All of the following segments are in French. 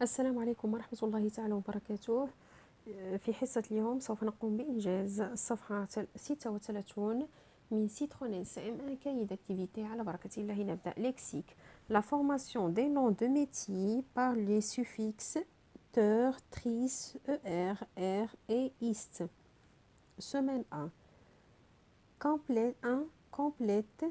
السلام عليكم ورحمة الله تعالى وبركاته. في حصة اليوم سوف نقوم بإنجاز الصفحة 36 من Citroën CM1 cahier d'activité. على بركة الله نبدأ. Lexique. La formation des noms de métiers par les suffixes ter, tris, er, er et ist. Semaine 1. Complète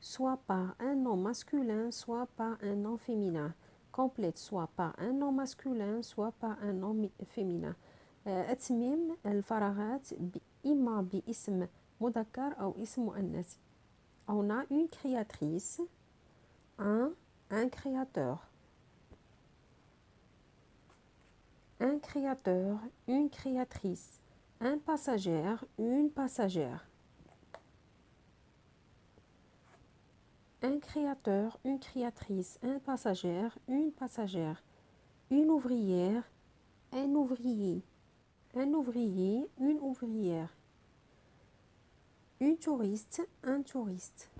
soit par un nom masculin, soit par un nom féminin. Complète soit par un nom masculin, soit par un nom féminin. أتمم الفراغات إما باسم مذكر أو اسم مؤنث. On a une créatrice, un créateur. Un créateur, une créatrice. Un passagère, une passagère. Un créateur, une créatrice, un passagère, une passagère. Une ouvrière, un ouvrier. Un ouvrier, une ouvrière. Une touriste, un touriste.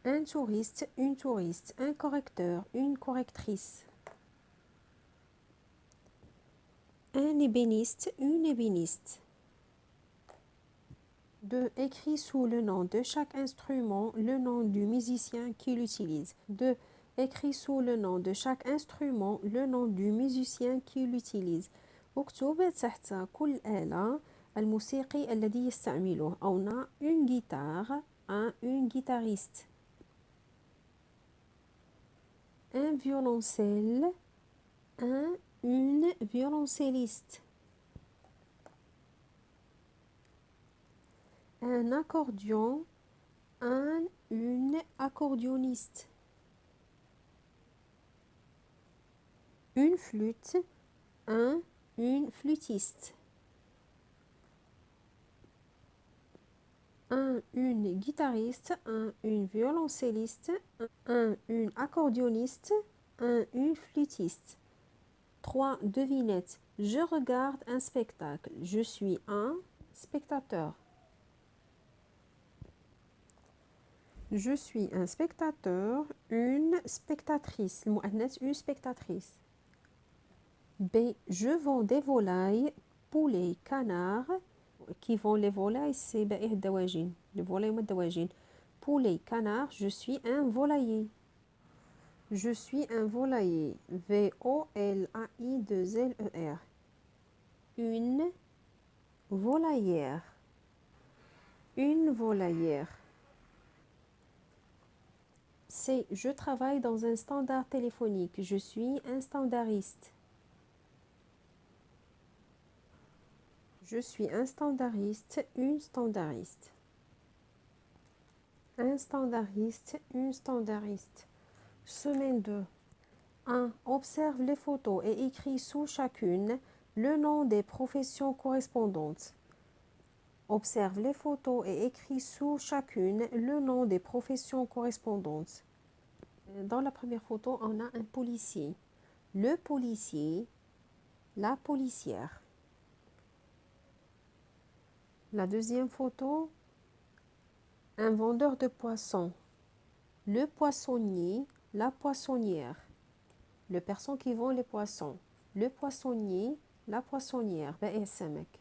Un touriste, une touriste. Un correcteur, une correctrice. Un ébéniste, une ébéniste. 2. Écrit sous le nom de chaque instrument le nom du musicien qui l'utilise. 2. Écrit sous le nom de chaque instrument le nom du musicien qui l'utilise. اكتب تحت كل آلة الموسيقي الذي يستعمله. On a une guitare, une guitariste. Un violoncelle, une violoncelliste. Un accordion, une accordéoniste. Une flûte, une flûtiste. Une guitariste, une violoncelliste, une accordéoniste, une flûtiste. 3. Devinette. Je regarde un spectacle. Je suis un spectateur. Je suis un spectateur, une spectatrice. المؤنث une spectatrice. B. Je vends des volailles, poulets, canards. Qui vend les volailles, c'est بائع الدواجن. Les volailles ou الدواجن. Poulet, canard, je suis un volailler. Je suis un volailler. V-O-L-A-I-2-L-E-R. Une volaillère. Une volaillère. C. Je travaille dans un standard téléphonique. Je suis un standardiste. Je suis un standardiste, une standardiste. Un standardiste, une standardiste. Semaine 2. 1. Observe les photos et écris sous chacune le nom des professions correspondantes. Observe les photos et écris sous chacune le nom des professions correspondantes. Dans la première photo, on a un policier. Le policier, la policière. La deuxième photo, un vendeur de poissons. Le poissonnier, la poissonnière. Le personne qui vend les poissons. Le poissonnier, la poissonnière. بائع السمك.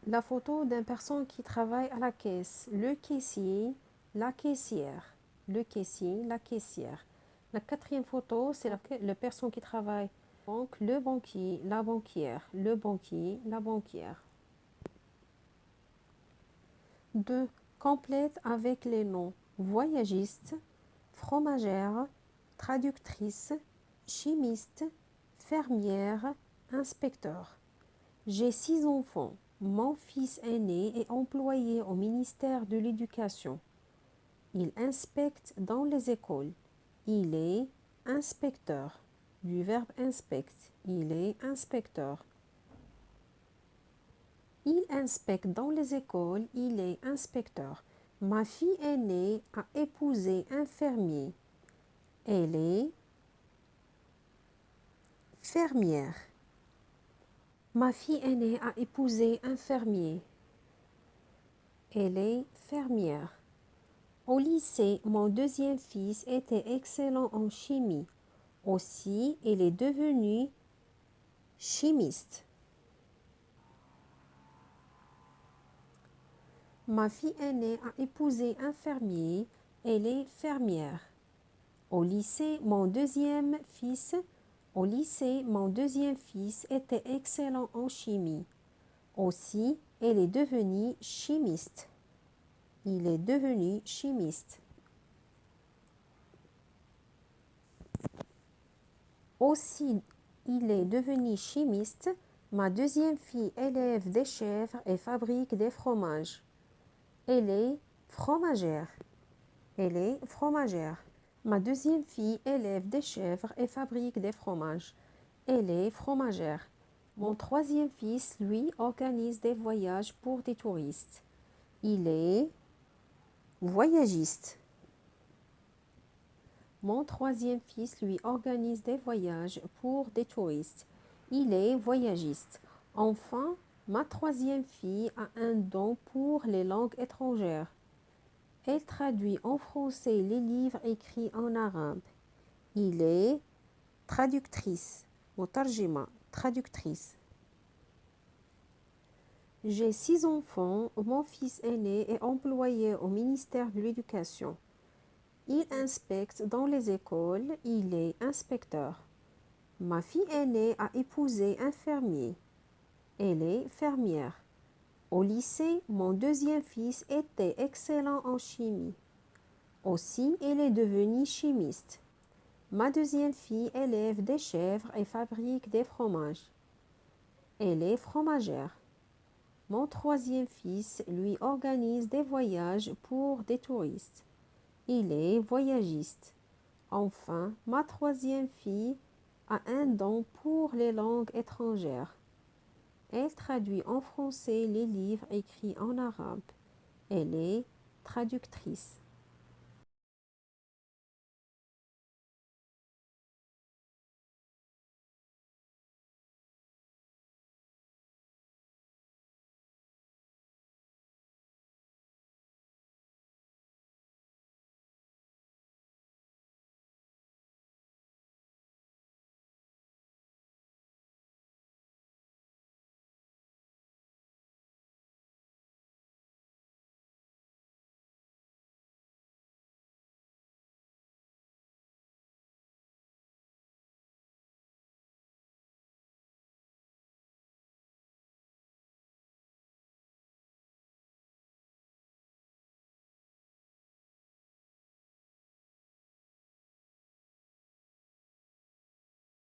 La photo d'un personne qui travaille à la caisse. Le caissier, la caissière. Le caissier, la caissière. La quatrième photo, c'est la personne qui travaille. Donc, le banquier, la banquière. Le banquier, la banquière. 2. Complète avec les noms voyagiste, fromagère, traductrice, chimiste, fermière, inspecteur. J'ai 6 enfants. Mon fils aîné est employé au ministère de l'Éducation. Il inspecte dans les écoles. Il est inspecteur. Du verbe inspecte. Il est inspecteur. Il inspecte dans les écoles. Il est inspecteur. Ma fille aînée a épousé un fermier. Elle est fermière. Ma fille aînée a épousé un fermier. Elle est fermière. Au lycée, mon deuxième fils était excellent en chimie. Aussi, il est devenu chimiste. Ma fille aînée a épousé un fermier. Elle est fermière. Au lycée, mon deuxième fils était excellent en chimie. Aussi, il est devenu chimiste. Il est devenu chimiste. Aussi, il est devenu chimiste. Ma deuxième fille élève des chèvres et fabrique des fromages. Elle est fromagère. Elle est fromagère. Ma deuxième fille élève des chèvres et fabrique des fromages. Elle est fromagère. Mon troisième fils, lui, organise des voyages pour des touristes. Il est voyagiste. Mon troisième fils, lui, organise des voyages pour des touristes. Il est voyagiste. Enfin, ma troisième fille a un don pour les langues étrangères. Elle traduit en français les livres écrits en arabe. Il est traductrice. Mutarjima, traductrice. J'ai 6 enfants. Mon fils aîné est employé au ministère de l'Éducation. Il inspecte dans les écoles. Il est inspecteur. Ma fille aînée a épousé un fermier. Elle est fermière. Au lycée, mon deuxième fils était excellent en chimie. Aussi, il est devenu chimiste. Ma deuxième fille élève des chèvres et fabrique des fromages. Elle est fromagère. Mon troisième fils lui organise des voyages pour des touristes. Il est voyagiste. Enfin, ma troisième fille a un don pour les langues étrangères. Elle traduit en français les livres écrits en arabe. Elle est traductrice.